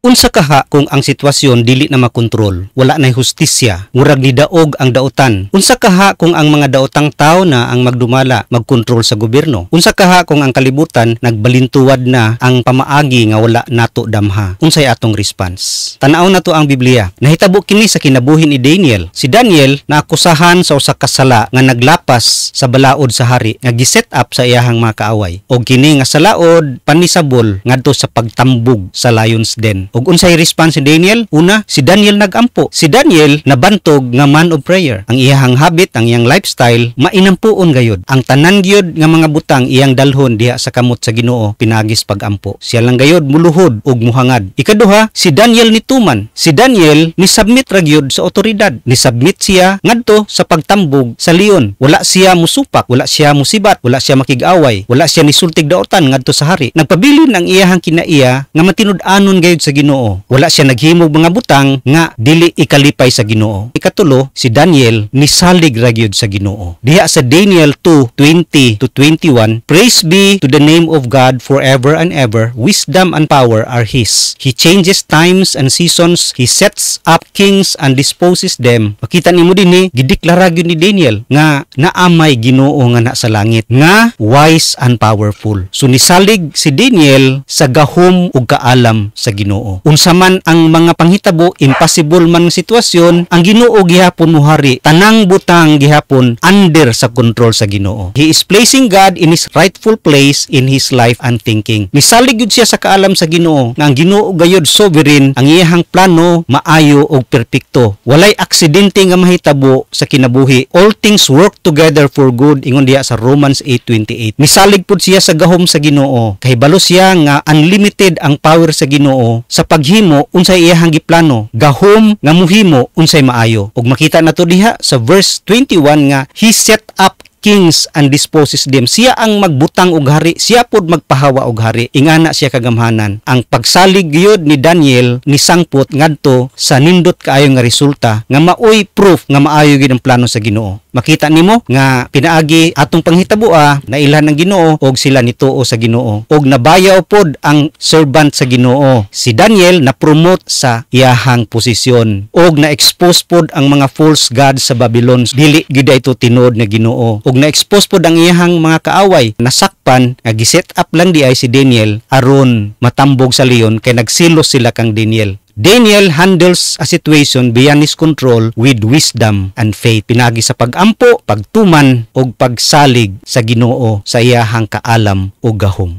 Unsa kaha kung ang sitwasyon dili na makontrol, wala nay hustisya, murag ni daog ang dautan. Unsa kaha kung ang mga daotang tao na ang magdumala, magkontrol sa gobyerno. Unsa kaha kung ang kalibutan nagbalintuwad na ang pamaagi nga wala nato damha. Unsay atong response? Tanaw na to ang Biblia. Nahitabo kini sa kinabuhi ni Daniel. Si Daniel naakusahan sa usa ka sala nga naglapas sa balaod sa hari nga giset up sa iyahang mga kaaway. Og kini nga salaod panisabol ngadto sa pagtambog sa lion's den. Og unsay response si Daniel? Una, si Daniel nagampo. Si Daniel nabantog nga man of prayer. Ang iyang habit, ang iyang lifestyle, mainampuon gayud. Ang tanan gyud nga mga butang iyang dalhon diha sa kamot sa Ginoo pinagis pagampo. Siya lang gayud muluhod og muhangad. Ikaduha, si Daniel nituman. Si Daniel ni submit ra gyud sa otoridad. Ni submit siya ngadto sa pagtambog sa leon. Wala siya musupak, wala siya musibat, wala siya makig-away, wala siya nisultig daotan ngadto sa hari. Nagpabilin ang iyahang kinaiya nga matinud-anon gayud sa Ginoo. Wala siya naghimog mga butang nga dili ikalipay sa Ginoo. Ikatulo, si Daniel nisalig ra gyud sa Ginoo. Diha sa Daniel 2:20 to 21, praise be to the name of God forever and ever. Wisdom and power are His. He changes times and seasons. He sets up kings and disposes them. Makita nimo dinhi, gideklara gyud ni Daniel nga naamay Ginoo nga na sa langit, nga wise and powerful. So nisalig si Daniel sa gahom ug kaalam sa Ginoo. Unsa man ang mga panghitabo, impossible man sitwasyon, ang Ginoo gihapon muhari. Tanang butang gihapon under sa control sa Ginoo. He is placing God in His rightful place in his life and thinking. Nisalig gyud siya sa kaalam sa Ginoo nga ang Ginoo gayud sovereign, ang iyahang plano maayo ug perpekto. Walay aksidente nga mahitabo sa kinabuhi. All things work together for good, ingon diha sa Romans 8:28. Nisalig pud siya sa gahom sa Ginoo. Kahibalo siya nga unlimited ang power sa Ginoo sa paghimo unsay iyahang giplano. Gahom nga muhimo unsay maayo. Ug makita nato diha sa verse 21 nga He set up kings and disposes them. Siya ang magbutang og hari, siya pod magpahawa og hari. Ingana siya kagamhanan. Ang pagsalig gyud ni Daniel ni sangpot ngadto sa nindot kaayo nga resulta nga maoy proof nga maayo gyud ang plano sa Ginoo. Makita nimo nga pinaagi atong panghitabo na ilhan ng Ginoo og sila nituo sa Ginoo. Og nabayaw pod ang servant sa Ginoo. Si Daniel na promote sa iyahang posisyon og na-expose pod ang mga false gods sa Babylon. Dili gyud ito tinuod na Ginoo. Og na-expose pod ang iyahang mga kaaway. Nasakpan nga giset up lang di ay si Daniel aron matambog sa leon kay nagsilos sila kang Daniel. Daniel handles a situation beyond his control with wisdom and faith. Pinagi sa pagampo, pagtuman o pagsalig sa Ginoo sa iyahang kaalam o gahom.